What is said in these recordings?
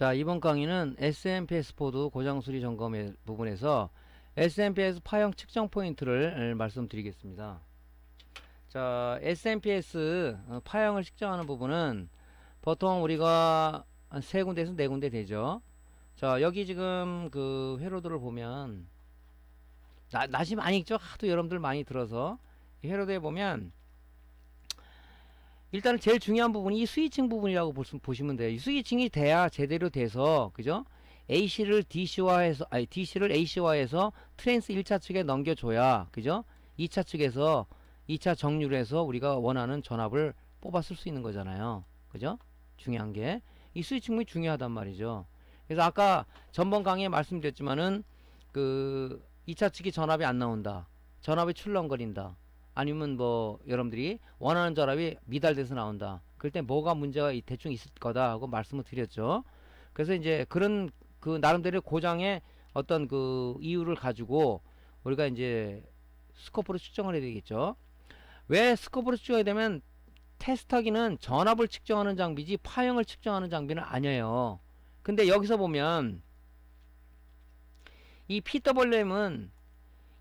자, 이번 강의는 SMPS 포드 고장 수리 점검의 부분에서 SMPS 파형 측정 포인트를 말씀드리겠습니다. 자, SMPS 파형을 측정하는 부분은 보통 우리가 한 3군데에서 4군데 되죠. 자, 여기 지금 그 회로도를 보면 낯이 많이 있죠. 하도 여러분들 많이 들어서 이 회로도에 보면 일단은 제일 중요한 부분이 이 스위칭 부분이라고 보시면 돼요. 이 스위칭이 돼야 제대로 돼서, 그죠? AC를 DC화해서, 아니, DC를 AC화해서 트랜스 1차 측에 넘겨줘야, 그죠? 2차 측에서, 2차 정률에서 우리가 원하는 전압을 뽑아 쓸 수 있는 거잖아요. 그죠? 중요한 게. 이 스위칭 부분이 중요하단 말이죠. 그래서 아까 전번 강의에 말씀드렸지만은, 2차 측이 전압이 안 나온다. 전압이 출렁거린다. 아니면 뭐 여러분들이 원하는 전압이 미달돼서 나온다. 그럴 때 뭐가 문제가 대충 있을 거다 하고 말씀을 드렸죠. 그래서 이제 그런 그 나름대로 고장의 어떤 그 이유를 가지고 우리가 이제 스코프로 측정을 해야 되겠죠. 왜 스코프로 측정해야 되면 테스터기는 전압을 측정하는 장비지 파형을 측정하는 장비는 아니에요. 근데 여기서 보면 이 PWM은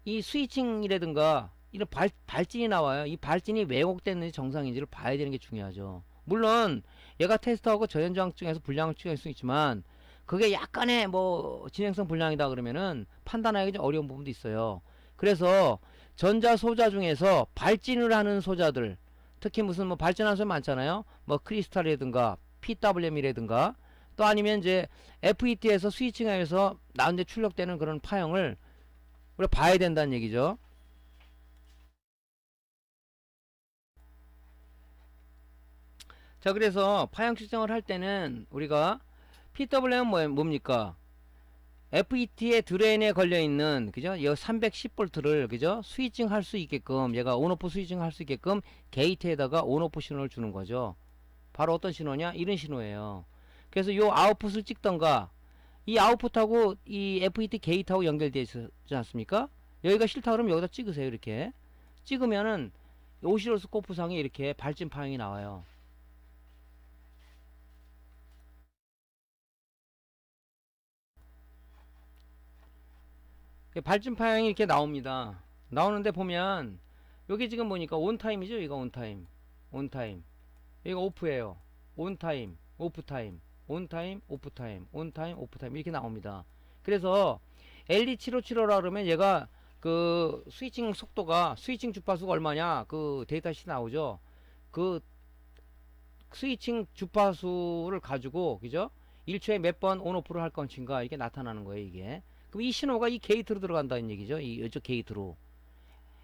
이 스위칭이라든가 이런 발진이 나와요. 이 발진이 왜곡됐는지 정상인지를 봐야 되는 게 중요하죠. 물론 얘가 테스트하고 저연저항 측정해서 불량을 측정할 수 있지만 그게 약간의 뭐 진행성 불량이다 그러면은 판단하기 좀 어려운 부분도 있어요. 그래서 전자 소자 중에서 발진을 하는 소자들, 특히 무슨 뭐 발진하는 소자 많잖아요. 뭐 크리스탈이라든가 PWM이라든가 또 아니면 이제 FET에서 스위칭하면서 나은데 출력되는 그런 파형을 우리가 봐야 된다는 얘기죠. 자, 그래서 파형 측정을 할 때는 우리가 PWM은 뭡니까? FET의 드레인에 걸려있는, 그죠? 이 310V를, 그죠? 스위칭 할 수 있게끔, 얘가 온오프 스위칭 할 수 있게끔 게이트에다가 온오프 신호를 주는 거죠. 바로 어떤 신호냐? 이런 신호예요. 그래서 요 아웃풋을 찍던가, 이 아웃풋하고 이 FET 게이트하고 연결되어 있지 않습니까? 여기가 싫다 그러면 여기다 찍으세요. 이렇게. 찍으면은 오시로스코프 상에 이렇게 발진 파형이 나와요. 발진 파형이 이렇게 나옵니다. 나오는데 보면 여기 지금 보니까 온타임이죠. 이거 온타임. 온타임. 여기가 오프예요. 온타임, 오프타임, 온타임, 오프타임, 온타임, 오프타임 이렇게 나옵니다. 그래서 LD757호라 그러면 얘가 그 스위칭 속도가 스위칭 주파수가 얼마냐 그 데이터시 나오죠. 그 스위칭 주파수를 가지고 그죠? 1초에 몇 번 온오프를 할 건인가 이게 나타나는 거예요. 이게. 그럼 이 신호가 이 게이트로 들어간다는 얘기죠. 이쪽 게이트로.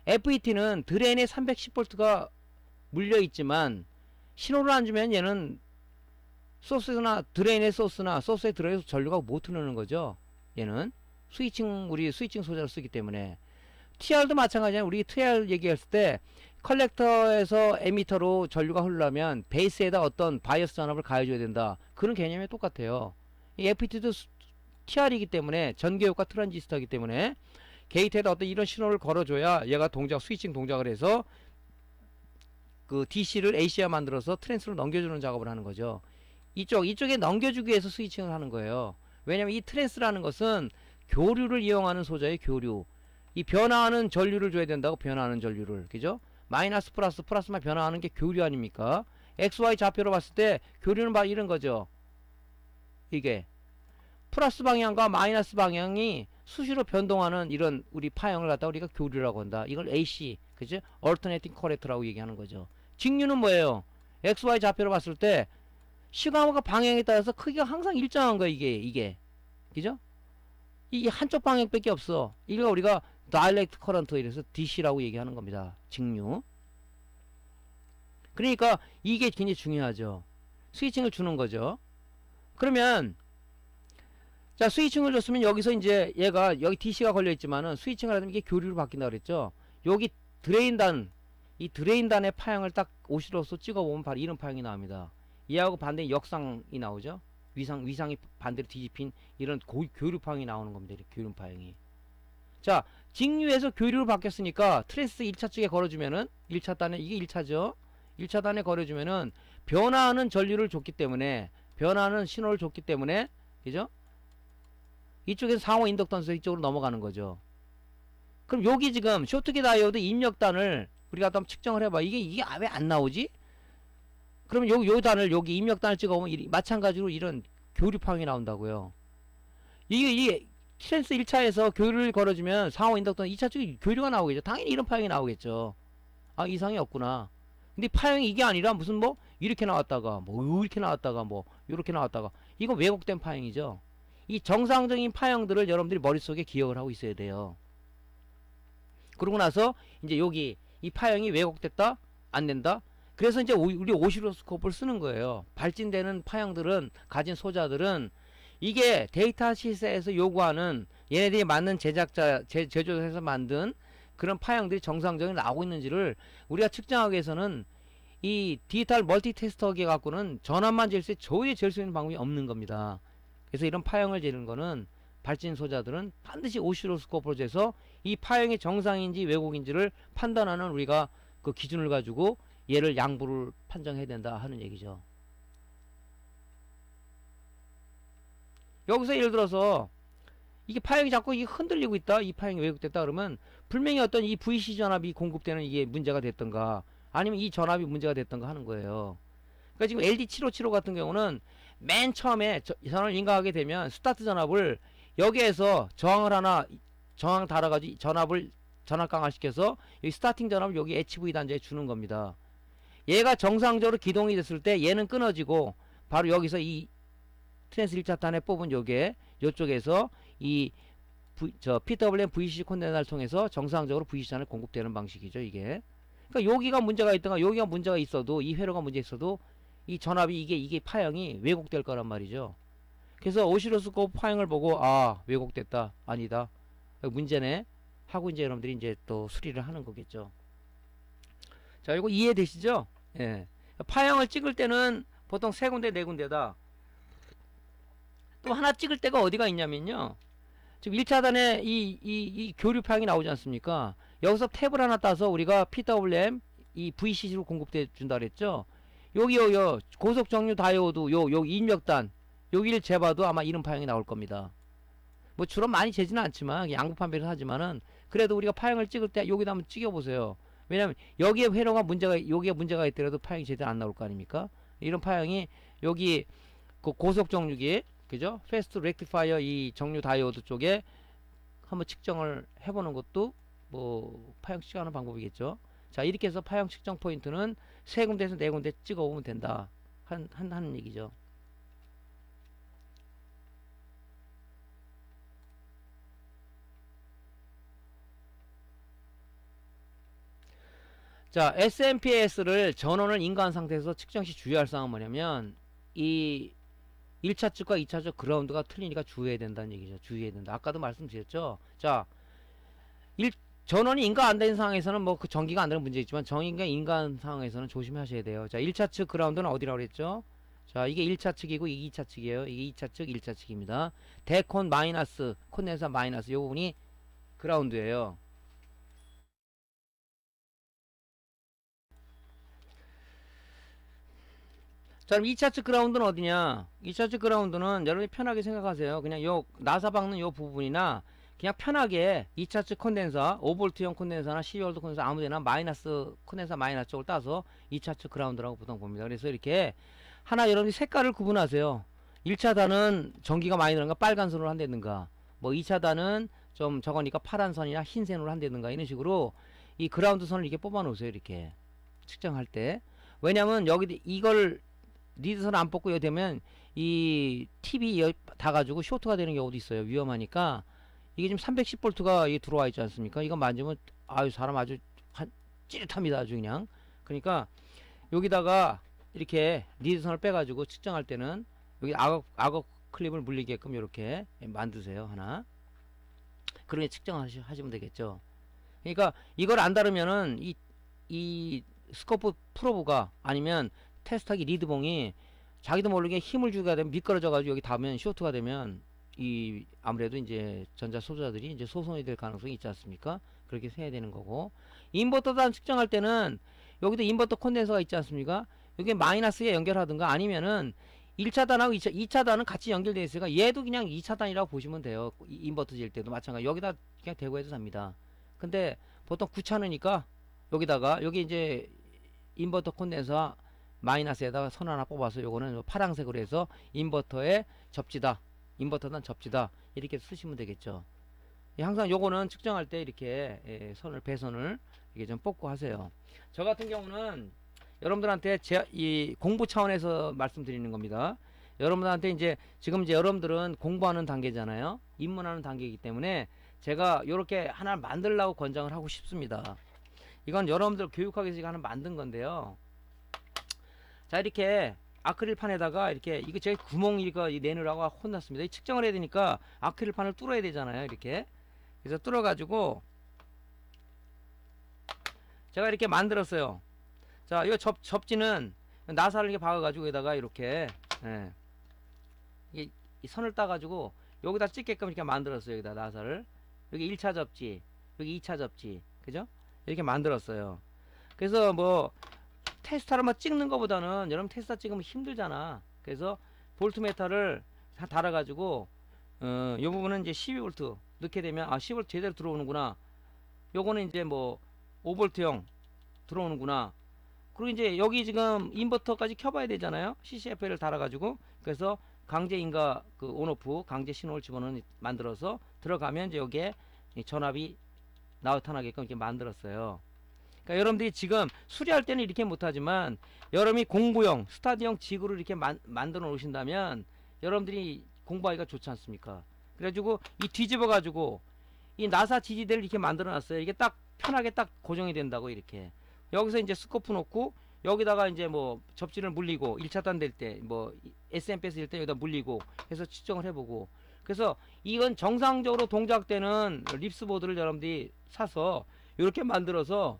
FET는 드레인에 310V가 물려있지만 신호를 안 주면 얘는 소스나 드레인의 소스나 소스에 들어가서 전류가 못 흐르는 거죠. 얘는 스위칭 우리 스위칭 소자를 쓰기 때문에 TR도 마찬가지예요. 우리 TR 얘기했을 때 컬렉터에서 에미터로 전류가 흐르려면 베이스에다 어떤 바이어스 전압을 가해줘야 된다. 그런 개념이 똑같아요. 이 FET도 TR이기 때문에 전기효과 트랜지스터이기 때문에 게이트에다 어떤 이런 신호를 걸어줘야 얘가 스위칭 동작을 해서 그 DC를 AC화 만들어서 트랜스로 넘겨주는 작업을 하는 거죠. 이쪽에 넘겨주기 위해서 스위칭을 하는 거예요. 왜냐면 이 트랜스라는 것은 교류를 이용하는 소자의 교류. 이 변화하는 전류를 줘야 된다고 변화하는 전류를. 그죠? 마이너스 플러스만 변화하는 게 교류 아닙니까? XY 좌표로 봤을 때 교류는 바로 이런 거죠. 이게. 플러스 방향과 마이너스 방향이 수시로 변동하는 이런 우리 파형을 갖다가 우리가 교류라고 한다. 이걸 AC, 그죠? Alternating Current라고 얘기하는 거죠. 직류는 뭐예요? XY 좌표로 봤을 때 시간과 방향에 따라서 크기가 항상 일정한 거예요. 이게. 그죠? 이게 한쪽 방향밖에 없어. 이거 우리가 Direct Current 이래서 DC라고 얘기하는 겁니다. 직류. 그러니까 이게 굉장히 중요하죠. 스위칭을 주는 거죠. 그러면 자, 스위칭을 줬으면 여기서 이제 얘가 여기 DC가 걸려 있지만은 스위칭을 하면 이게 교류로 바뀐다 그랬죠. 여기 드레인단, 이 드레인단의 파형을 딱 오시로서 찍어보면 바로 이런 파형이 나옵니다. 얘하고 반대 역상이 나오죠. 위상이 반대로 뒤집힌 이런 교류 파형이 나오는 겁니다. 이렇게 교류 파형이. 자, 직류에서 교류로 바뀌었으니까 트랜스 1차 쪽에 걸어주면은 1차 단에 이게 1차죠. 1차 단에 걸어주면은 변화하는 전류를 줬기 때문에 변화하는 신호를 줬기 때문에 그죠? 이쪽에서 상호 인덕턴스 이쪽으로 넘어가는 거죠. 그럼 여기 지금 쇼트키 다이오드 입력단을 우리가 한번 측정을 해봐. 이게 왜 안 나오지? 그러면 요 단을 여기 입력단을 찍어보면 마찬가지로 이런 교류 파형이 나온다고요. 이게 트랜스 1차에서 교류를 걸어주면 상호 인덕턴 2차 쪽에 교류가 나오겠죠. 당연히 이런 파형이 나오겠죠. 아, 이상이 없구나. 근데 파형이 이게 아니라 무슨 뭐 이렇게 나왔다가 뭐 이렇게 나왔다가 뭐 이렇게 나왔다가 이건 왜곡된 파형이죠. 이 정상적인 파형들을 여러분들이 머릿속에 기억을 하고 있어야 돼요. 그러고 나서 이제 여기 이 파형이 왜곡됐다? 안 된다? 그래서 이제 우리 오시로스코프를 쓰는 거예요. 발진되는 파형들은 가진 소자들은 이게 데이터 시세에서 요구하는 얘네들이 맞는 제조사에서 만든 그런 파형들이 정상적으로 나오고 있는지를 우리가 측정하기 위해서는 이 디지털 멀티 테스터기 갖고는 전압만 잴 수 도저히 잴 수 있는 방법이 없는 겁니다. 그래서 이런 파형을 재는 거는 발진 소자들은 반드시 오시로스코프로 재서 이 파형이 정상인지 왜곡인지를 판단하는 우리가 그 기준을 가지고 얘를 양부를 판정해야 된다 하는 얘기죠. 여기서 예를 들어서 이게 파형이 자꾸 이게 흔들리고 있다, 이 파형이 왜곡됐다 그러면 분명히 어떤 이 VC 전압이 공급되는 이게 문제가 됐던가 아니면 이 전압이 문제가 됐던가 하는 거예요. 그러니까 지금 LD7575 같은 경우는 맨 처음에 전압을 인가하게 되면 스타트 전압을 여기에서 저항 달아가지고 전압 강화시켜서 이 스타팅 전압을 여기 HV 단자에 주는 겁니다. 얘가 정상적으로 기동이 됐을 때 얘는 끊어지고 바로 여기서 이 트랜스 1차탄에 뽑은 요쪽에서 이 PWM VCC 콘덴서를 통해서 정상적으로 VCC를 공급되는 방식이죠, 이게. 그러니까 여기가 문제가 있던가 여기가 문제가 있어도 이 회로가 문제 있어도 이 전압이 이게 파형이 왜곡될 거란 말이죠. 그래서 오시로스코프 파형을 보고 아, 왜곡됐다, 아니다, 문제네 하고 이제 여러분들이 이제 또 수리를 하는 거겠죠. 자, 이거 이해되시죠? 예. 파형을 찍을 때는 보통 세 군데 네 군데다. 또 하나 찍을 때가 어디가 있냐면요, 지금 1차단에 이 교류 파형이 나오지 않습니까? 여기서 탭을 하나 따서 우리가 PWM 이 VCC로 공급돼 준다 그랬죠. 여기 고속 정류 다이오드 요 입력단 여기를 재봐도 아마 이런 파형이 나올 겁니다. 뭐 주로 많이 재지는 않지만 양부 판별을 하지만은 그래도 우리가 파형을 찍을 때 여기다 한번 찍어보세요. 왜냐면 여기에 회로가 여기에 문제가 있더라도 파형이 제대로 안 나올 거 아닙니까? 이런 파형이 여기 그 고속 정류기, 그죠? 패스트 렉티파이어 이 정류 다이오드 쪽에 한번 측정을 해보는 것도 뭐 파형 측정하는 방법이겠죠. 자, 이렇게 해서 파형 측정 포인트는 세 군데에서 네 군데 찍어보면 된다 하는 얘기죠. 자, SMPS를 전원을 인가한 상태에서 측정 시 주의할 사항은 뭐냐면 이 1차 측과 2차 측 그라운드가 틀리니까 주의해야 된다는 얘기죠. 주의해야 된다. 아까도 말씀드렸죠. 자, 전원이 인가 안 된 상황에서는 뭐 그 전기가 안 되는 문제 있지만 전기가 인가한 상황에서는 조심하셔야 돼요. 자, 1차 측 그라운드는 어디라고 그랬죠? 자, 이게 1차 측이고 이게 2차 측이에요. 이게 2차 측, 1차 측입니다. 대콘 마이너스, 콘덴서 마이너스 요 부분이 그라운드예요. 자, 그럼 2차 측 그라운드는 어디냐? 2차 측 그라운드는 여러분이 편하게 생각하세요. 그냥 요 나사 박는 요 부분이나 그냥 편하게 2차 측 콘덴서 5V형 콘덴서나 12V 콘덴서 아무데나 마이너스 콘덴서 마이너스 쪽을 따서 2차 측 그라운드라고 보통 봅니다. 그래서 이렇게 하나 여러분이 색깔을 구분하세요. 1차단은 전기가 많이 들어간 거 빨간 선으로 한다든가 뭐 2차단은 좀 적으니까 파란 선이나 흰 선으로 한다든가 이런 식으로 이 그라운드 선을 이렇게 뽑아 놓으세요. 이렇게 측정할 때. 왜냐면 여기 이걸 리드선 안 뽑고 여기 되면 이 팁이 다 가지고 쇼트가 되는 경우도 있어요. 위험하니까. 이게 지금 310V가 들어와 있지 않습니까? 이거 만지면 아유 사람 아주 찌릿합니다. 아주 그냥. 그러니까 여기다가 이렇게 리드선을 빼가지고 측정할 때는 여기 악어 클립을 물리게끔 이렇게 만드세요. 하나. 그렇게 측정하시면 되겠죠. 그러니까 이걸 안 다르면은 이 스코프 프로브가 아니면 테스트하기 리드봉이 자기도 모르게 힘을 주게 되면 미끄러져 가지고 여기 닿으면 쇼트가 되면 이 아무래도 이제 전자 소자들이 이제 소송이 될 가능성이 있지 않습니까? 그렇게 해야 되는 거고, 인버터 단 측정할 때는 여기도 인버터 콘덴서가 있지 않습니까? 여기 마이너스에 연결하든가 아니면은 1차단하고 2차단은 같이 연결되어 있으니까 얘도 그냥 2차단이라고 보시면 돼요. 인버터 질 때도 마찬가지. 여기다 그냥 대고 해도 됩니다. 근데 보통 귀찮으니까 여기다가 여기 이제 인버터 콘덴서 마이너스에다가 선 하나 뽑아서 요거는 파란색으로 해서 인버터의 접지다. 인버터단 접지다. 이렇게 쓰시면 되겠죠. 항상 요거는 측정할 때 이렇게 선을 배선을 이게 좀 뽑고 하세요. 저 같은 경우는 여러분들한테 이 공부 차원에서 말씀드리는 겁니다. 여러분들한테 이제 지금 이제 여러분들은 공부하는 단계잖아요. 입문하는 단계이기 때문에 제가 이렇게 하나 만들려고 권장을 하고 싶습니다. 이건 여러분들 교육하기 위해서 하나 만든 건데요. 자, 이렇게 아크릴판에다가 이렇게 이거 제가 구멍 이거 내느라고 혼났습니다. 이 측정을 해야 되니까 아크릴판을 뚫어야 되잖아요. 이렇게 그래서 뚫어 가지고 제가 이렇게 만들었어요. 자, 이 접지는 나사를 이렇게 박아가지고 여기다가 이렇게 이 선을 따가지고 여기다 찍게끔 이렇게 만들었어요. 여기다 나사를 여기 1차 접지, 여기 2차 접지, 그죠? 이렇게 만들었어요. 그래서 뭐 테스타로만 찍는 것보다는 여러분 테스타 찍으면 힘들잖아. 그래서 볼트메타를 다 달아가지고 이 부분은 이제 12V 넣게 되면 12V 제대로 들어오는구나. 요거는 이제 뭐 5V형 들어오는구나. 그리고 이제 여기 지금 인버터까지 켜봐야 되잖아요. CCFL을 달아가지고 그래서 강제 인가 그 온오프 강제 신호를 집어넣는 만들어서 들어가면 이제 여기에 전압이 나타나게끔 이렇게 만들었어요. 그러니까 여러분들이 지금 수리할 때는 이렇게 못하지만 여러분이 공부용 스타디용 지구를 이렇게 만들어 놓으신다면 여러분들이 공부하기가 좋지 않습니까? 그래가지고 이 뒤집어 가지고 이 나사 지지대를 이렇게 만들어 놨어요. 이게 딱 편하게 딱 고정이 된다고. 이렇게 여기서 이제 스코프 놓고 여기다가 이제 뭐 접지를 물리고 1차단 될 때 뭐 SMP 일 때 여기다 물리고 해서 측정을 해보고. 그래서 이건 정상적으로 동작되는 립스보드를 여러분들이 사서 이렇게 만들어서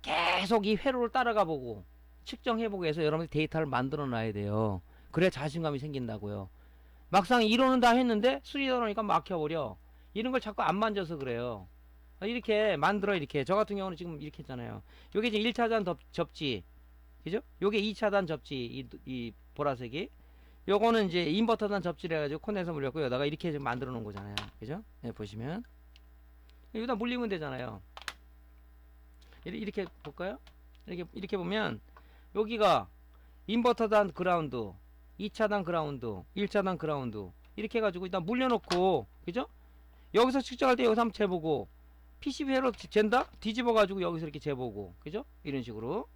계속 이 회로를 따라가 보고 측정해보고 해서 여러분들 데이터를 만들어 놔야 돼요. 그래야 자신감이 생긴다고요. 막상 이론은 다 했는데 수리다 보니까 막혀버려. 이런 걸 자꾸 안 만져서 그래요. 이렇게 만들어. 이렇게 저 같은 경우는 지금 이렇게 했잖아요. 요게 이제 1차단 접지, 그죠? 요게 2차단 접지, 이 보라색이. 요거는 이제 인버터단 접지를 해가지고 콘덴서 물렸고 여기다가 이렇게 좀 만들어 놓은 거잖아요. 그죠? 네, 보시면 여기다 물리면 되잖아요. 이렇게 볼까요? 이렇게 보면 여기가 인버터단 그라운드, 2차단 그라운드, 1차단 그라운드 이렇게 해가지고 일단 물려놓고, 그죠? 여기서 측정할 때 여기서 한번 재보고 PCB 회로 잰다? 뒤집어 가지고 여기서 이렇게 재보고, 그죠? 이런 식으로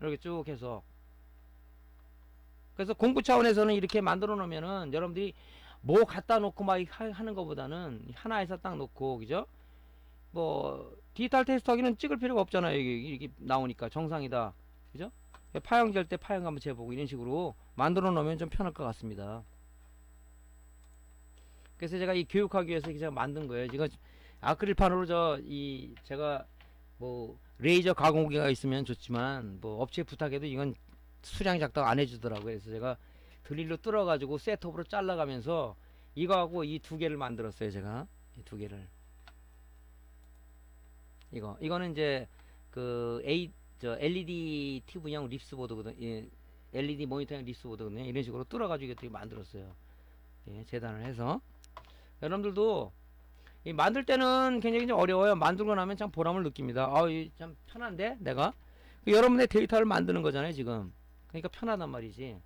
이렇게 쭉 해서. 그래서 공부 차원에서는 이렇게 만들어 놓으면은 여러분들이 뭐 갖다 놓고 막 하는 것보다는 하나에서 딱 놓고, 그죠? 뭐 디지털 테스트 하기는 찍을 필요가 없잖아요. 이게 나오니까 정상이다, 그죠? 파형 잴 때 파형 한번 재보고 이런 식으로 만들어 놓으면 좀 편할 것 같습니다. 그래서 제가 이 교육하기 위해서 제가 만든 거예요. 지금 아크릴판으로 제가 뭐 레이저 가공기가 있으면 좋지만 뭐 업체에 부탁해도 이건 수량 작동 안 해주더라고요. 그래서 제가 드릴로 뚫어 가지고 셋업으로 잘라가면서 이거하고 이 두 개를 만들었어요. 제가 이 두 개를. 이거는 이제 그 LED TV형 립스보드거든요. 예, LED 모니터형 립스보드거든요. 이런 식으로 뚫어가지고 이렇게 만들었어요. 예, 재단을 해서. 여러분들도 만들 때는 굉장히 좀 어려워요. 만들고 나면 참 보람을 느낍니다. 참 편한데 내가 여러분의 데이터를 만드는 거잖아요 지금. 그러니까 편하단 말이지.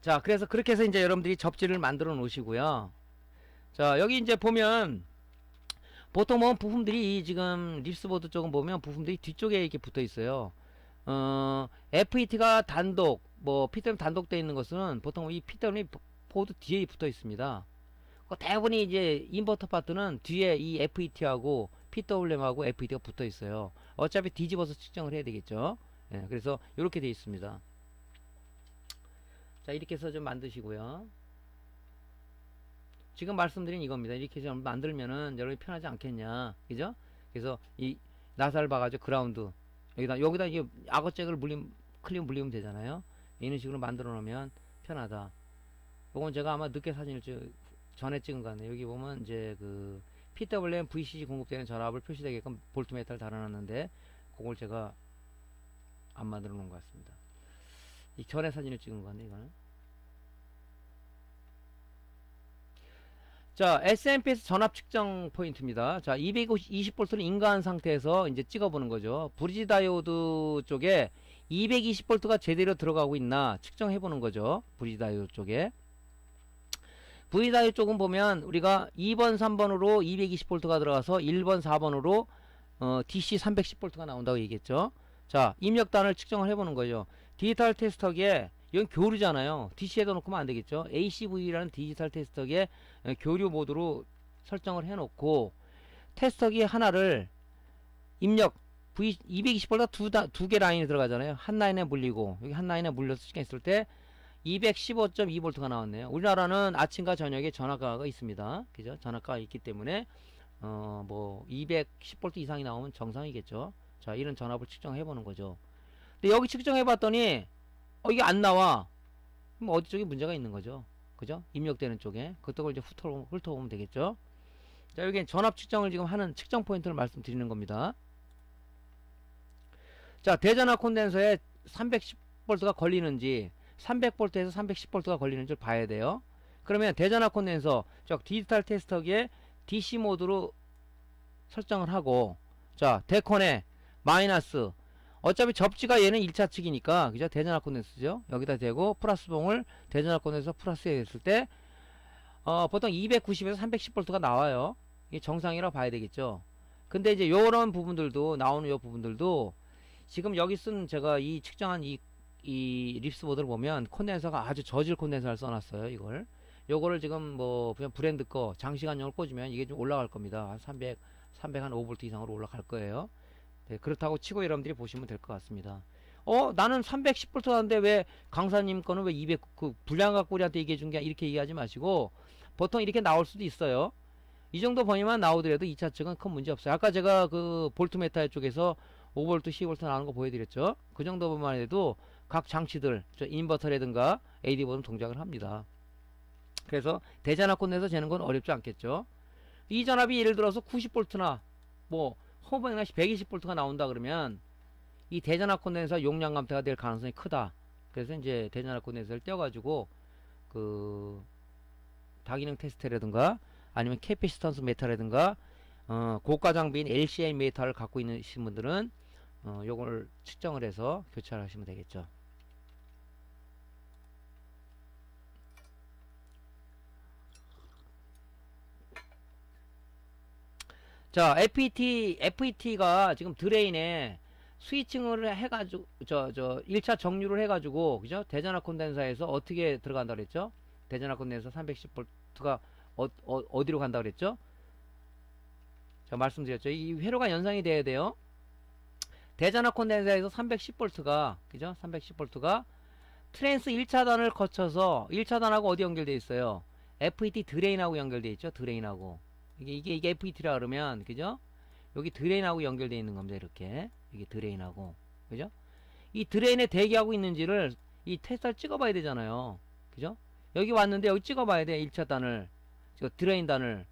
자, 그래서 그렇게 해서 이제 여러분들이 접지를 만들어 놓으시고요. 자, 여기 이제 보면 보통 뭐 부품들이 지금 립스보드 쪽은 보면 부품들이 뒤쪽에 이렇게 붙어 있어요. FET가 단독, 뭐 피터름 단독되어 있는 것은 보통 이 피터름이 보드 뒤에 붙어 있습니다. 대부분이 이제 인버터 파트는 뒤에 이 FET하고 PWM하고 FET가 붙어 있어요. 어차피 뒤집어서 측정을 해야 되겠죠. 예, 그래서 이렇게 되어 있습니다. 자, 이렇게 해서 좀 만드시고요. 지금 말씀드린 이겁니다. 이렇게 좀 만들면은 여러분이 편하지 않겠냐, 그죠? 그래서 이 나사를 봐가지고 그라운드 여기다 이게 악어잭을 클립 물리면 되잖아요. 이런 식으로 만들어 놓으면 편하다. 요건 제가 아마 늦게 사진을 전에 찍은 거 같네요. 여기 보면 이제 그 PWM VCC 공급되는 전압을 표시되게끔 볼트메타를 달아놨는데 그걸 제가 안 만들어 놓은 것 같습니다. 이 전에 사진을 찍은 거 같네 이거는. 자, SMPS 전압 측정 포인트입니다. 자, 220V를 인가한 상태에서 이제 찍어보는 거죠. 브리지 다이오드 쪽에 220V가 제대로 들어가고 있나 측정해보는 거죠. 브리지 다이오드 쪽에. 브리지 다이오드 쪽은 보면 우리가 2번, 3번으로 220V가 들어가서 1번, 4번으로 DC 310V가 나온다고 얘기했죠. 자, 입력단을 측정을 해보는 거죠. 디지털 테스터기에 이건 교류잖아요. DC에다 놓고면 안 되겠죠. ACV라는 디지털 테스터기에 교류 모드로 설정을 해놓고 테스터기 하나를 입력 V 220V가 두 개 라인이 들어가잖아요. 한 라인에 물리고 여기 한 라인에 물려서 측정했을 때 215.2V가 나왔네요. 우리나라는 아침과 저녁에 전압가가 있습니다. 그죠? 전압가가 있기 때문에 뭐 210V 이상이 나오면 정상이겠죠. 자, 이런 전압을 측정해 보는 거죠. 근데 여기 측정해 봤더니 이게 안 나와. 그럼 어디 쪽에 문제가 있는 거죠. 그죠? 입력되는 쪽에. 그쪽을 이제 훑어보면 되겠죠. 자, 여기 전압 측정을 지금 하는 측정 포인트를 말씀드리는 겁니다. 자, 대전압 콘덴서에 310V가 걸리는지 300V에서 310V가 걸리는지를 봐야 돼요. 그러면 대전압 콘덴서 즉 디지털 테스터기에 DC 모드로 설정을 하고, 자, 데컨에 마이너스, 어차피 접지가 얘는 1차 측이니까 그죠? 대전압 콘덴서죠. 여기다 대고 플러스 봉을 대전압 콘덴서 플러스에 했을 때 보통 290에서 310V가 나와요. 이게 정상이라고 봐야 되겠죠. 근데 이제 요런 부분들도 나오는 요 부분들도 지금 여기 쓴 제가 이 측정한 이 립스 보드를 보면 콘덴서가 아주 저질 콘덴서를 써놨어요. 이걸 요거를 지금 뭐 그냥 브랜드 거 장시간용을 꽂으면 이게 좀 올라갈 겁니다. 한 300 한 5V 이상으로 올라갈 거예요. 네, 그렇다고 치고 여러분들이 보시면 될 것 같습니다. 나는 310V 하는데 왜 강사님 거는 왜 200, 그 불량 갖고 우리한테 얘기해 준 게 이렇게 얘기하지 마시고 보통 이렇게 나올 수도 있어요. 이 정도 범위만 나오더라도 2차 측은 큰 문제 없어요. 아까 제가 그 볼트메타 쪽에서 5V, 10V 나오는 거 보여드렸죠. 그 정도만 해도 각 장치들, 인버터라든가 AD보드는 동작을 합니다. 그래서 대전압 콘덴서 재는 건 어렵지 않겠죠. 이 전압이 예를 들어서 90V나 뭐 호버행시 120V가 나온다 그러면 이 대전압 콘덴서 용량 감퇴가 될 가능성이 크다. 그래서 이제 대전압 콘덴서를 떼어가지고 그 다기능 테스트라든가 아니면 캐피시턴스 메타라든가 고가 장비인 LCI 메타를 갖고 있는 분들은 요걸 측정을 해서 교체를 하시면 되겠죠. 자, FET가 지금 드레인에 스위칭을 해가지고, 1차 정류를 해가지고, 그죠? 대전압 콘덴서에서 어떻게 들어간다 그랬죠? 대전압 콘덴서 310V가 어디로 간다 그랬죠? 제가 말씀드렸죠. 이 회로가 연상이 돼야 돼요. 대전압 콘덴서에서 310V가, 그죠? 310V가 트랜스 1차단을 거쳐서 1차단하고 어디 연결되어 있어요? FET 드레인하고 연결되어 있죠? 드레인하고. 이게 FET라 그러면, 그죠? 여기 드레인하고 연결되어 있는 겁니다. 이렇게. 이게 드레인하고. 그죠? 이 드레인에 대기하고 있는지를 이 테스트를 찍어봐야 되잖아요. 그죠? 여기 왔는데 여기 찍어봐야 돼. 1차단을. 드레인단을.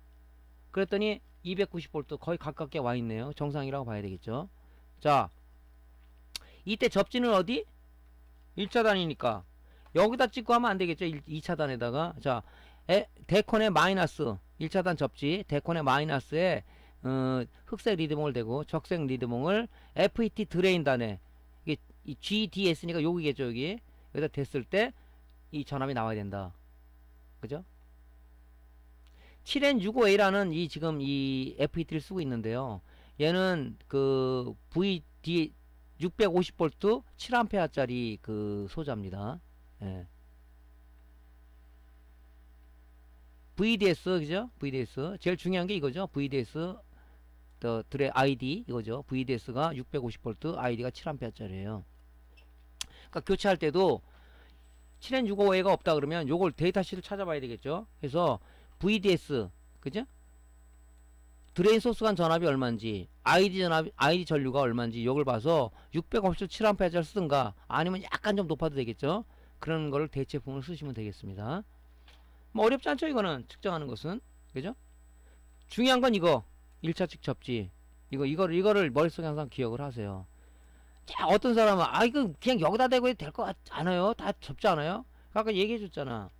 그랬더니 290V 거의 가깝게 와 있네요. 정상이라고 봐야 되겠죠. 자, 이때 접지는 어디? 1차단이니까. 여기다 찍고 하면 안 되겠죠. 2차단에다가. 자, 데컨의 마이너스. 1차단 접지 데콘의 마이너스에 흑색 리드몽을 대고 적색 리드몽을 FET 드레인단에 이게 이 GDS니까 여기겠죠. 여기다 댔을 때 이 전압이 나와야 된다. 그죠? 7N65A라는 이 지금 이 FET를 쓰고 있는데요. 얘는 그 VD 650V 7A짜리 그 소자입니다. 예. VDS, 그죠? VDS. 제일 중요한 게 이거죠. VDS, 드레 ID, 이거죠. VDS가 650V, ID가 7A짜리예요. 그러니까 교체할 때도 7N65A가 없다 그러면 요걸 데이터시트를 찾아봐야 되겠죠. 그래서 VDS, 그죠? 드레인 소스 간 전압이 얼마인지, ID 전류가 얼마인지 요걸 봐서 650V 7A짜리 쓰든가 아니면 약간 좀 높아도 되겠죠. 그런 거를 대체품을 쓰시면 되겠습니다. 뭐 어렵지 않죠. 이거는 측정하는 것은. 그죠? 중요한 건 이거 1차 측 접지 이거를 머릿속에 항상 기억을 하세요. 자, 어떤 사람은 아 이거 그냥 여기다 대고 해도 될 것 같지 않아요? 다 접지 않아요? 아까 얘기해 줬잖아.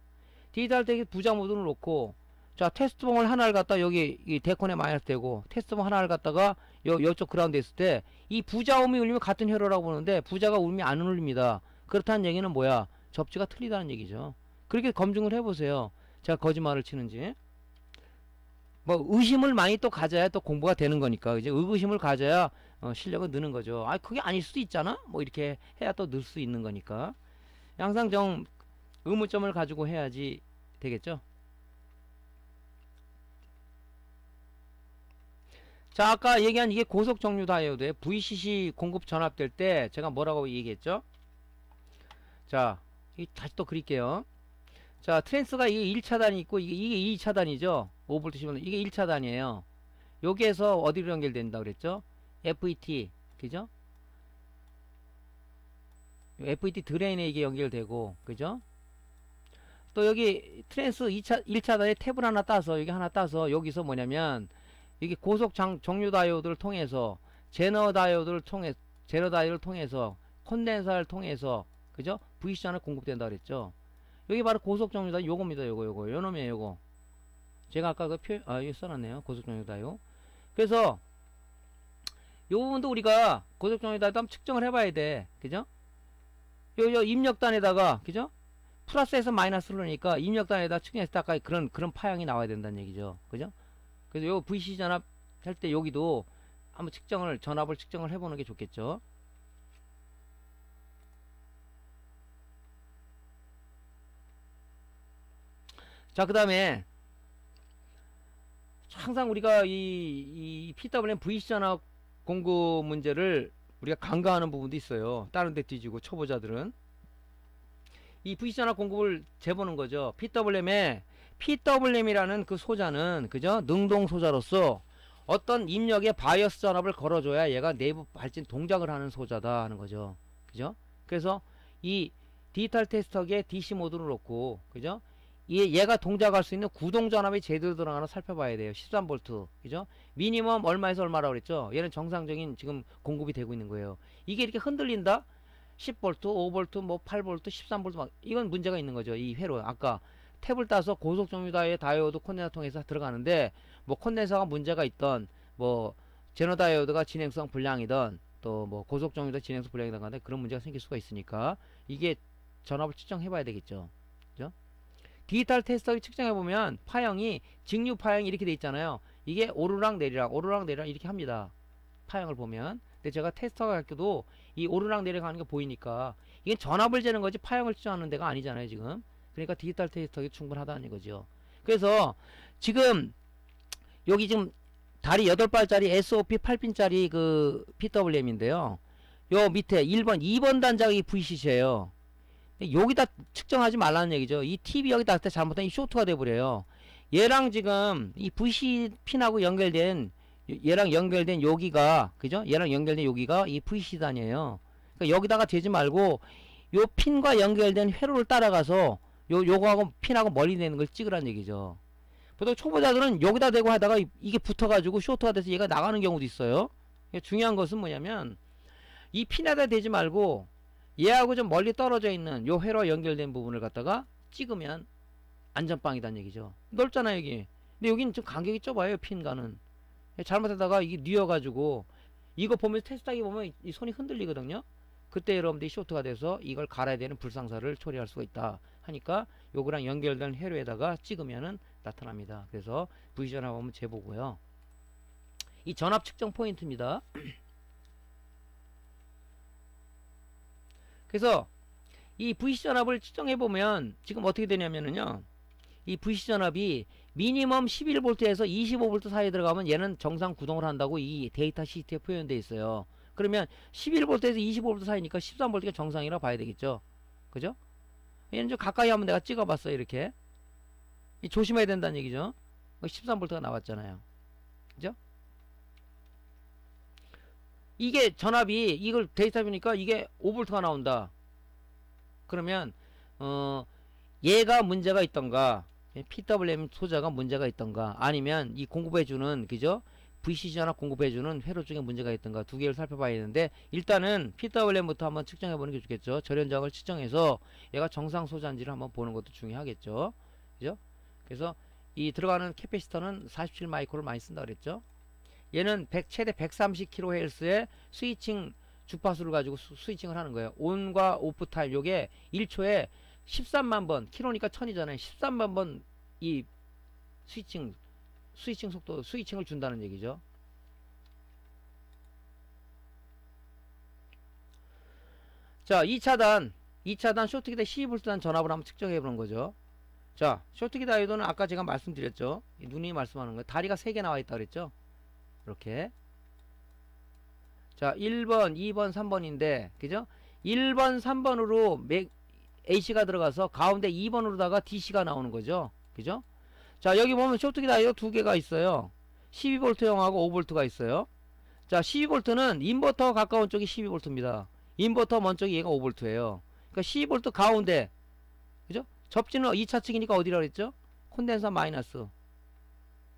디지털 텍 부자 모드를 놓고 자 테스트봉을 하나를 갖다 여기 이 데콘에 마이너스 대고 테스트봉 하나를 갖다가 요쪽 그라운드 했을 때 이 부자음이 울리면 같은 회로라고 보는데 부자가 울리면 안 울립니다. 그렇다는 얘기는 뭐야? 접지가 틀리다는 얘기죠. 그렇게 검증을 해보세요. 제가 거짓말을 치는지. 뭐 의심을 많이 또 가져야 또 공부가 되는 거니까 이제 의구심을 가져야 실력은 느는 거죠. 아 그게 아닐 수도 있잖아. 뭐 이렇게 해야 또 늘 수 있는 거니까 항상 좀 의문점을 가지고 해야지 되겠죠. 자 아까 얘기한 이게 고속 정류 다이오드에 VCC 공급 전압될 때 제가 뭐라고 얘기했죠? 자 다시 또 그릴게요. 자 트랜스가 이게 1차단이 있고 이게 2차단이죠. 5V 10V 이게 1차단이에요. 여기에서 어디로 연결된다 그랬죠? FET 그죠? FET 드레인에 이게 연결되고 그죠? 또 여기 트랜스 1차단에 탭을 하나 따서 여기 하나 따서 여기서 뭐냐면 이게 고속 정류 다이오드를 통해서 제너 다이오드를 통해서 콘덴서를 통해서 그죠? VCC한테 공급된다 그랬죠. 여기 바로 고속 정류 다이오드 요겁니다. 요거 요놈이에요. 요거 제가 아까 그 여기 써놨네요. 고속 정류 다이오드. 그래서 요 부분도 우리가 고속 정류 다이오드 한번 측정을 해봐야 돼. 그죠? 요 입력단에다가 그죠? 플러스에서 마이너스를 넣으니까 입력단에다 측정했을 때 아까 그런 파형이 나와야 된다는 얘기죠. 그죠? 그래서 요 VCC 전압 할 때 여기도 한번 전압을 측정을 해보는 게 좋겠죠. 자, 그 다음에 항상 우리가 이 PWM VCC 전압 공급 문제를 우리가 간과하는 부분도 있어요. 다른 데 뒤지고 초보자들은 이 VCC 전압 공급을 재보는 거죠. PWM이라는 그 소자는 그죠? 능동 소자로서 어떤 입력에 바이어스 전압을 걸어줘야 얘가 내부 발진 동작을 하는 소자다 하는 거죠. 그죠? 그래서 이 디지털 테스터기에 DC 모드를 놓고 그죠? 얘가 동작할 수 있는 구동 전압이 제대로 들어가나 살펴봐야 돼요. 13V 그죠? 미니멈 얼마에서 얼마라고 그랬죠? 얘는 정상적인 지금 공급이 되고 있는 거예요. 이게 이렇게 흔들린다? 10V, 5V, 뭐 8V, 13V 막 이건 문제가 있는 거죠. 이 회로 아까 탭을 따서 고속 정류 다이오드 콘덴서 통해서 들어가는데 뭐 콘덴서가 문제가 있던 뭐 제너 다이오드가 진행성 불량이던 또 뭐 고속 정류도 진행성 불량이던 간에 그런 문제가 생길 수가 있으니까 이게 전압을 측정해 봐야 되겠죠. 그죠? 디지털 테스터기 측정해 보면 파형이 직류 파형이 이렇게 돼 있잖아요. 이게 오르락 내리락 이렇게 합니다. 파형을 보면. 근데 제가 테스터가 갖고도 이 오르락 내리락 하는 게 보이니까 이게 전압을 재는 거지 파형을 측정하는 데가 아니잖아요, 지금. 그러니까 디지털 테스터기 충분하다는 거죠. 그래서 지금 여기 지금 다리 8발짜리 SOP 8핀짜리 그 PWM인데요. 요 밑에 1번, 2번 단자가 이 VCC예요. 여기다 측정하지 말라는 얘기죠. 이 TV 여기다 할 때 잘못하면 이 쇼트가 돼버려요. 얘랑 지금 이 VC 핀하고 연결된 얘랑 연결된 여기가 그죠? 얘랑 연결된 여기가 이 VC 단이에요. 그러니까 여기다가 대지 말고 요 핀과 연결된 회로를 따라가서 요거하고 핀하고 멀리 내는 걸 찍으라는 얘기죠. 보통 초보자들은 여기다 대고 하다가 이게 붙어가지고 쇼트가 돼서 얘가 나가는 경우도 있어요. 중요한 것은 뭐냐면 이 핀에다 대지 말고 얘하고 좀 멀리 떨어져 있는 요 회로와 연결된 부분을 갖다가 찍으면 안전빵이란 얘기죠. 넓잖아 여기. 근데 여기는 좀 간격이 좁아요. 핀과는. 잘못하다가 이게 뉘어가지고 이거 보면 테스트하기 보면 이 손이 흔들리거든요. 그때 여러분들이 쇼트가 돼서 이걸 갈아야 되는 불상사를 처리할 수가 있다 하니까 요거랑 연결된 회로에다가 찍으면은 나타납니다. 그래서 VC 전압 한번 재보고요. 이 전압 측정 포인트입니다. 그래서 이 VC 전압을 측정해 보면 지금 어떻게 되냐면은요. 이 VC 전압이 미니멈 11V에서 25V 사이에 들어가면 얘는 정상 구동을 한다고 이 데이터 시트에 표현되어 있어요. 그러면 11V에서 25V 사이니까 13V가 정상이라고 봐야 되겠죠. 그죠? 얘는 좀 가까이 한번 내가 찍어봤어요. 이렇게. 조심해야 된다는 얘기죠. 13V가 나왔잖아요. 그죠? 이게 전압이 이걸 데이터 보니까 이게 5V가 나온다. 그러면 얘가 문제가 있던가 PWM 소자가 문제가 있던가 아니면 이 공급해주는 그죠? VCC 하나 공급해주는 회로 쪽에 문제가 있던가 두 개를 살펴봐야 되는데, 일단은 PWM부터 한번 측정해보는 게 좋겠죠. 절연적을 측정해서 얘가 정상 소자인지를 한번 보는 것도 중요하겠죠. 그죠? 그래서 이 들어가는 캐패시터는 47 마이크로를 많이 쓴다 그랬죠. 얘는 최대 130kHz의 스위칭 주파수를 가지고 스위칭을 하는 거예요. 온과 오프 타임, 요게 1초에 13만 번, 킬로니까 1000이잖아요. 13만 번 이 스위칭 속도, 스위칭을 준다는 얘기죠. 자, 2차단 쇼트기 대 12V단 전압을 한번 측정해 보는 거죠. 자, 쇼트기 다이오드는 아까 제가 말씀드렸죠. 누님이 말씀하는 거예요. 다리가 3개 나와 있다 그랬죠. 이렇게. 자, 1번, 2번, 3번인데, 그죠? 1번, 3번으로 AC가 들어가서 가운데 2번으로다가 DC가 나오는 거죠. 그죠? 자, 여기 보면 쇼트기 다이오드 두 개가 있어요. 12V형하고 5V가 있어요. 자, 12V는 인버터 가까운 쪽이 12V입니다. 인버터 먼 쪽이 얘가 5V예요. 그러니까 12V 가운데, 그죠? 접지는 2차 측이니까 어디라 그랬죠? 콘덴서 마이너스.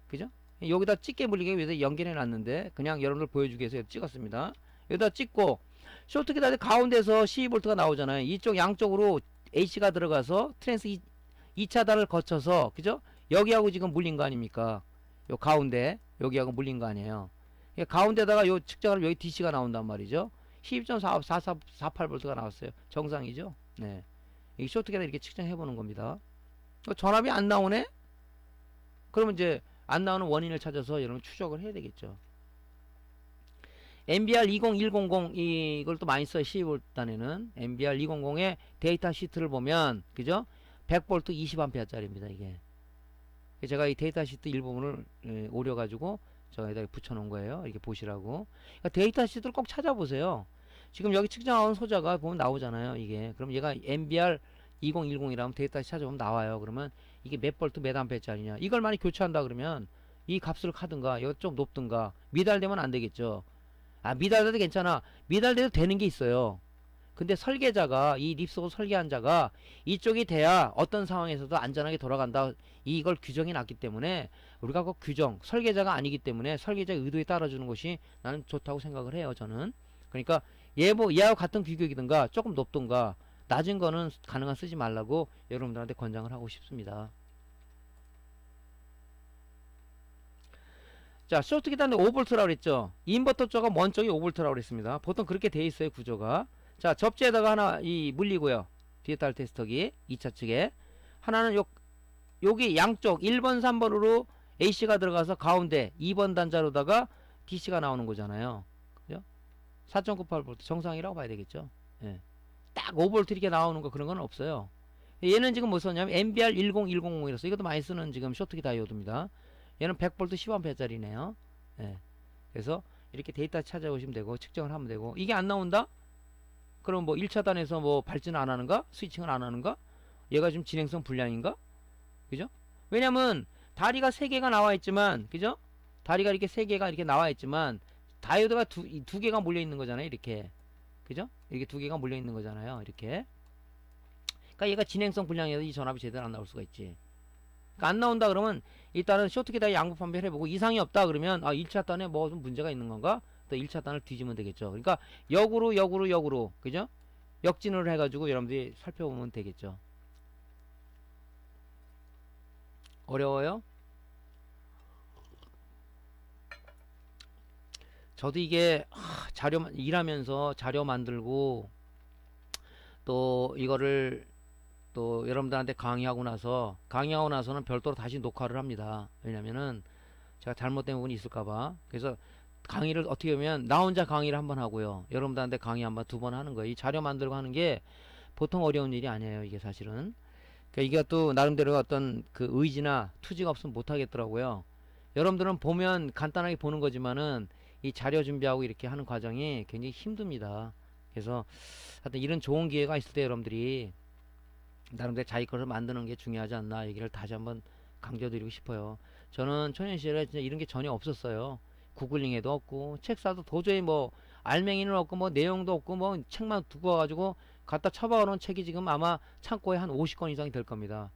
그죠? 여기다 찍게 물리기 위해서 연결해 놨는데 그냥 여러분들 보여주기 위해서 찍었습니다. 여기다 찍고 쇼트기 다이오드 가운데서 12V가 나오잖아요. 이쪽 양쪽으로 AC가 들어가서 트랜스 2차단을 거쳐서, 그죠? 여기하고 지금 물린 거 아닙니까? 요 가운데 여기하고 물린 거 아니에요. 가운데다가 요 측정하면 여기 DC가 나온단 말이죠. 12.48V가 나왔어요. 정상이죠? 네. 이 쇼트기다 이렇게 측정해 보는 겁니다. 전압이 안 나오네? 그러면 이제 안 나오는 원인을 찾아서 여러분 추적을 해야 되겠죠. MBR 20100 이걸 또 많이 써요. 12V단에는 MBR 200의 데이터 시트를 보면, 그죠? 100V 20A 짜리입니다. 이게 제가 이 데이터 시트 일부분을 오려가지고 저기다 붙여놓은 거예요. 이렇게 보시라고. 그러니까 데이터 시트를 꼭 찾아보세요. 지금 여기 측정한 소자가 보면 나오잖아요. 이게 그럼 얘가 MBR 2010이라면 데이터 시트 찾아보면 나와요. 그러면 이게 몇 볼트 몇 암페어짜리냐, 이걸 많이 교체한다 그러면 이 값을 하든가 이거 좀 높든가. 미달되면 안 되겠죠. 아, 미달돼도 괜찮아. 미달돼도 되는 게 있어요. 근데 설계자가, 이 립소고 설계한 자가 이쪽이 돼야 어떤 상황에서도 안전하게 돌아간다, 이걸 규정해 놨기 때문에 우리가 그 규정, 설계자가 아니기 때문에 설계자의 의도에 따라주는 것이 나는 좋다고 생각을 해요. 저는. 그러니까 얘하고 같은 규격이든가 조금 높든가 낮은 거는 가능한 쓰지 말라고 여러분들한테 권장을 하고 싶습니다. 자, 쇼트기 단데 5V라고 그랬죠. 인버터 쪽은 먼 쪽이 5V라고 그랬습니다. 보통 그렇게 돼 있어요, 구조가. 자, 접지에다가 하나 물리고요. 뒤에 딸 테스터기 2차 측에 하나는 여기 양쪽 1번 3번으로 AC가 들어가서 가운데 2번 단자로다가 DC가 나오는 거잖아요. 그죠? 4.98V 정상이라고 봐야 되겠죠. 예. 딱 5V 이렇게 나오는 거, 그런 건 없어요. 얘는 지금 뭐 썼냐면 MBR 10100이라서 이것도 많이 쓰는 지금 쇼트기 다이오드입니다. 얘는 100V 10A 짜리네요. 예. 그래서 이렇게 데이터 찾아오시면 되고 측정을 하면 되고, 이게 안 나온다? 그럼 뭐 1차단에서 뭐 발진을 안 하는가? 스위칭을 안 하는가? 얘가 지금 진행성 불량인가? 그죠? 왜냐면 다리가 3개가 나와 있지만, 그죠? 다리가 이렇게 3개가 이렇게 나와 있지만 다이오드가 두 개가 몰려 있는 거잖아요. 이렇게. 그죠? 이렇게 2개가 몰려 있는 거잖아요. 이렇게. 그러니까 얘가 진행성 불량이어서 이 전압이 제대로 안 나올 수가 있지. 그러니까 안 나온다 그러면 일단은 쇼트기다 양부 판별 해보고 이상이 없다 그러면, 아, 1차단에 뭐 좀 문제가 있는 건가? 또 1차단을 뒤지면 되겠죠. 그러니까 역으로 그죠? 역진을 해가지고 여러분들이 살펴보면 되겠죠. 어려워요? 저도 이게 일하면서 자료 만들고 또 이거를 또 여러분들한테 강의하고 나서는 별도로 다시 녹화를 합니다. 왜냐면은 제가 잘못된 부분이 있을까봐. 그래서 강의를 어떻게 보면 나 혼자 강의를 한번 하고요, 여러분들한테 강의 한번 2번 하는 거예요. 이 자료 만들고 하는 게 보통 어려운 일이 아니에요. 이게 사실은. 그러니까 이게 또 나름대로 어떤 그 의지나 투지가 없으면 못 하겠더라고요. 여러분들은 보면 간단하게 보는 거지만은 이 자료 준비하고 이렇게 하는 과정이 굉장히 힘듭니다. 그래서 하여튼 이런 좋은 기회가 있을 때 여러분들이 나름대로 자기 것을 만드는 게 중요하지 않나, 얘기를 다시 한번 강조드리고 싶어요. 저는 초년 시절에 진짜 이런 게 전혀 없었어요. 구글링에도 없고 책 사도 도저히 뭐 알맹이는 없고 뭐 내용도 없고 뭐 책만 두고 와가지고 갖다 처박아놓은 책이 지금 아마 창고에 한 50권 이상이 될 겁니다.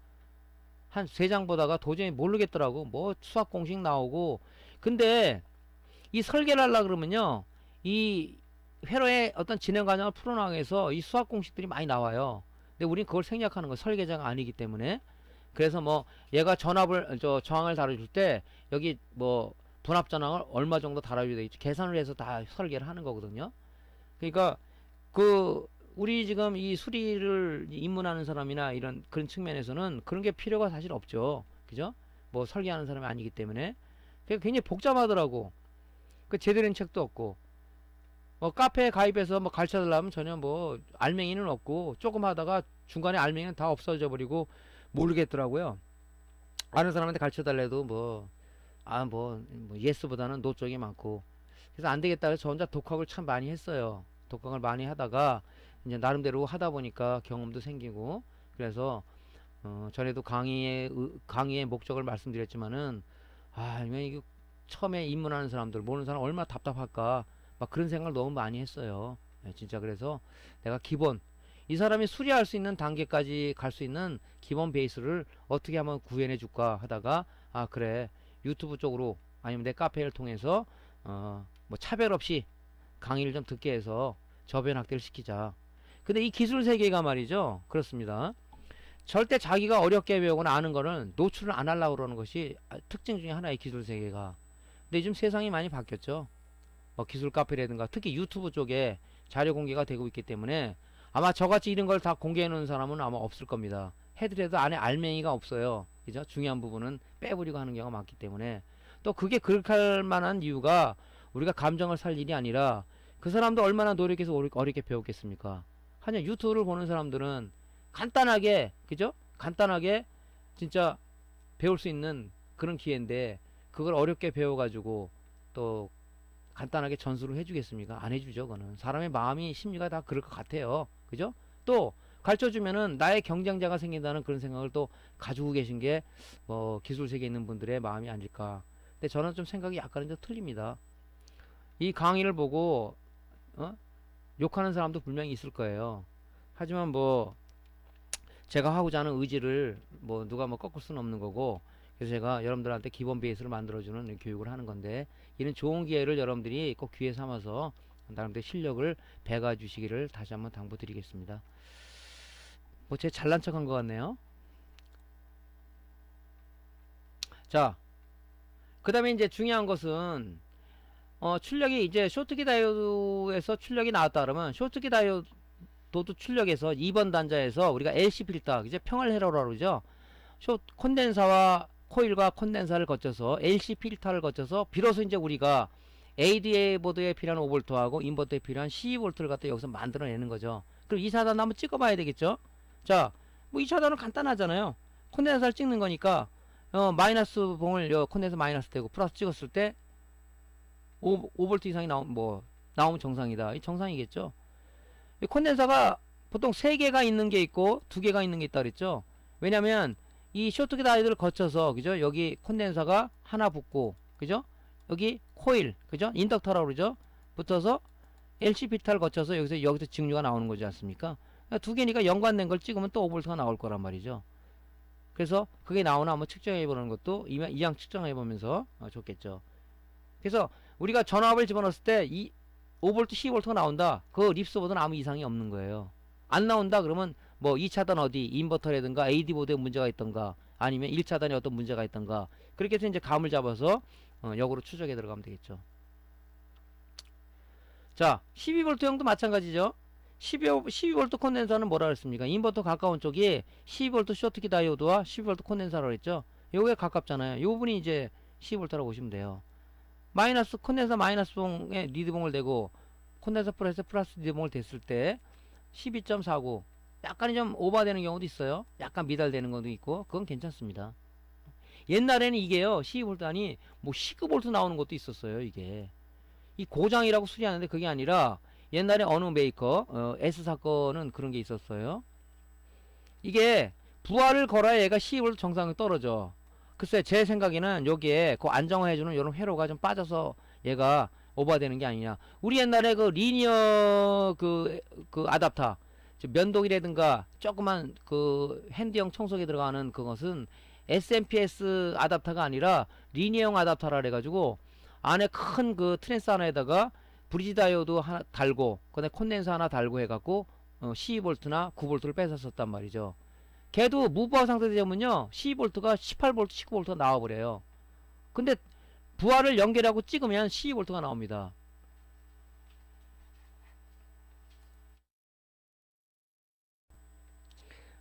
한 3장 보다가 도저히 모르겠더라고. 뭐 수학 공식 나오고. 근데 이 설계를 하려 그러면요, 이 회로의 어떤 진행 과정을 풀어나가기 위해서 이 수학 공식들이 많이 나와요. 근데 우린 그걸 생략하는 거예요. 설계자가 아니기 때문에. 그래서 뭐 얘가 전압을 저항을 다뤄줄 때 여기 뭐 분압 전항을 얼마 정도 다뤄줘야 되겠지, 계산을 해서 다 설계를 하는 거거든요. 그러니까 그 우리 지금 이 수리를 입문하는 사람이나 이런 그런 측면에서는 그런 게 필요가 사실 없죠. 그죠? 뭐 설계하는 사람이 아니기 때문에. 그게 굉장히 복잡하더라고. 그 제대로 된 책도 없고, 뭐 카페에 가입해서 뭐 가르쳐 달라면 전혀 뭐 알맹이는 없고, 조금 하다가 중간에 알맹이는 다 없어져 버리고 모르겠더라고요. 아는 사람한테 가르쳐 달래도 뭐 예스보다는 노 쪽이 많고. 그래서 안 되겠다 해서 저 혼자 독학을 참 많이 했어요. 독학을 많이 하다가 이제 나름대로 하다 보니까 경험도 생기고, 그래서 전에도 강의의 목적을 말씀드렸지만은, 이게 처음에 입문하는 사람들, 모르는 사람 얼마나 답답할까, 막 그런 생각을 너무 많이 했어요. 진짜. 그래서 내가 기본, 이 사람이 수리할 수 있는 단계까지 갈 수 있는 기본 베이스를 어떻게 하면 구현해 줄까 하다가, 그래, 유튜브 쪽으로 아니면 내 카페를 통해서 뭐 차별 없이 강의를 좀 듣게 해서 저변 확대를 시키자. 근데 이 기술 세계가 말이죠, 그렇습니다. 절대 자기가 어렵게 배우거나 아는 거는 노출을 안 하려고 그러는 것이 특징 중에 하나의 기술 세계가. 근데 요즘 세상이 많이 바뀌었죠. 뭐 기술 카페라든가 특히 유튜브 쪽에 자료 공개가 되고 있기 때문에 아마 저같이 이런 걸 다 공개해 놓은 사람은 아마 없을 겁니다. 해더라도 안에 알맹이가 없어요. 그죠? 중요한 부분은 빼버리고 하는 경우가 많기 때문에. 또 그게 그렇게 할 만한 이유가 우리가 감정을 살 일이 아니라, 그 사람도 얼마나 노력해서 어렵게 배웠겠습니까? 하냐, 유튜브를 보는 사람들은 간단하게, 그죠? 간단하게 진짜 배울 수 있는 그런 기회인데, 그걸 어렵게 배워가지고 또 간단하게 전수를 해주겠습니까? 안 해주죠. 그거는 사람의 마음이, 심리가 다 그럴 것 같아요. 그죠? 또 가르쳐주면은 나의 경쟁자가 생긴다는 그런 생각을 또 가지고 계신 게 기술 세계에 있는 분들의 마음이 아닐까. 근데 저는 좀 생각이 약간은 좀 틀립니다. 이 강의를 보고 욕하는 사람도 분명히 있을 거예요. 하지만 뭐 제가 하고자 하는 의지를 뭐 누가 뭐 꺾을 수는 없는 거고, 그래서 제가 여러분들한테 기본 베이스를 만들어주는 교육을 하는 건데, 이런 좋은 기회를 여러분들이 꼭 기회 삼아서 나름대로 실력을 배가 주시기를 다시 한번 당부드리겠습니다. 뭐 제 잘난 척한 것 같네요. 자, 그 다음에 이제 중요한 것은 출력이 이제 쇼트키 다이오드에서 출력이 나왔다 그러면, 쇼트키 다이오드 출력에서 2번 단자에서 우리가 LC 필터, 이제 평활회로라고 그러죠. 콘덴사와 코일과 콘덴사를 거쳐서 LC 필터를 거쳐서 비로소 이제 우리가 ADA 보드에 필요한 5V하고 인버터에 필요한 12V를 갖다 여기서 만들어내는 거죠. 그럼 2차단 한번 찍어봐야 되겠죠. 자, 뭐 2차단은 간단하잖아요. 콘덴사를 찍는 거니까 마이너스 봉을 콘덴서 마이너스 되고 플러스 찍었을 때 5V 이상이 나오면 정상이다. 이 정상이겠죠. 이 콘덴서가 보통 3개가 있는 게 있고 2개가 있는 게 있다 그랬죠. 왜냐면 이 쇼트키 다이오드를 거쳐서, 그죠? 여기 콘덴서가 하나 붙고, 그죠? 여기 코일, 그죠? 인덕터라고 그러죠? 붙어서 LC 필터를 거쳐서 여기서 증류가 나오는 거지 않습니까? 그러니까 2개니까 연관된 걸 찍으면 또 5V가 나올 거란 말이죠. 그래서 그게 나오나 한번 측정해 보는 것도 이왕 측정해 보면서 좋겠죠. 그래서 우리가 전압을 집어넣었을 때 이 5V, 12V가 나온다. 그 립스보드는 아무 이상이 없는 거예요. 안 나온다 그러면 뭐 2차단 어디 인버터라든가 AD 보드에 문제가 있던가, 아니면 1차단에 어떤 문제가 있던가, 그렇게 해서 이제 감을 잡아서 역으로 추적에 들어가면 되겠죠. 자, 12V형도 마찬가지죠. 12V 콘덴서는 뭐라 그랬습니까? 인버터 가까운 쪽이 12V 쇼트키 다이오드와 12V 콘덴서라고 했죠. 요게 가깝잖아요. 요 부분이 이제 12V라고 보시면 돼요. 마이너스 콘덴서 마이너스 봉에 리드봉을 대고 콘덴서 플러스 리드봉을 댔을 때 12.49, 약간 좀 오버되는 경우도 있어요. 약간 미달되는 것도 있고, 그건 괜찮습니다. 옛날에는 이게요, 12V 아니 뭐 19V 나오는 것도 있었어요. 이게 이 고장이라고 수리하는데, 그게 아니라 옛날에 어느 메이커 S 사건은 그런 게 있었어요. 이게 부하를 걸어야 얘가 12V 정상에 떨어져. 글쎄 제 생각에는 여기에 그 안정화해주는 이런 회로가 좀 빠져서 얘가 오버되는 게 아니냐. 우리 옛날에 그 리니어 그 아답터, 면도기라든가 조그만 그 핸드형 청소기에 들어가는 그것은 SMPS 아답터가 아니라 리니어형 아답터라 그래가지고 안에 큰 그 트랜스 하나에다가 브리지 다이오드 하나 달고 그다음에 콘덴서 하나 달고 해갖고 12V나 9V를 뺏었었단 말이죠. 걔도 무부하 상태 되면요 12V가 18V, 19V가 나와버려요. 근데 부하를 연결하고 찍으면 12V가 나옵니다.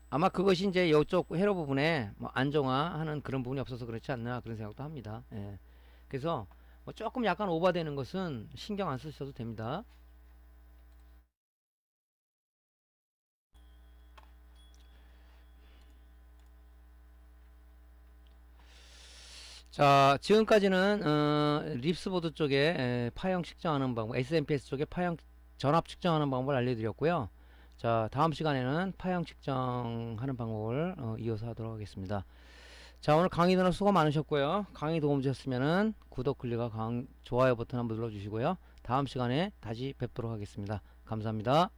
아마 그것이 이제 이쪽 회로 부분에 뭐 안정화하는 그런 부분이 없어서 그렇지 않나 그런 생각도 합니다. 예. 그래서 뭐 조금 약간 오버되는 것은 신경 안 쓰셔도 됩니다. 자, 지금까지는 립스보드 쪽에 파형 측정하는 방법, SMPS 쪽에 파형 전압 측정하는 방법을 알려드렸고요. 자, 다음 시간에는 파형 측정하는 방법을 이어서 하도록 하겠습니다. 자, 오늘 강의 들어 수고 많으셨고요. 강의 도움 주셨으면은 구독, 클릭과 좋아요 버튼 한번 눌러주시고요. 다음 시간에 다시 뵙도록 하겠습니다. 감사합니다.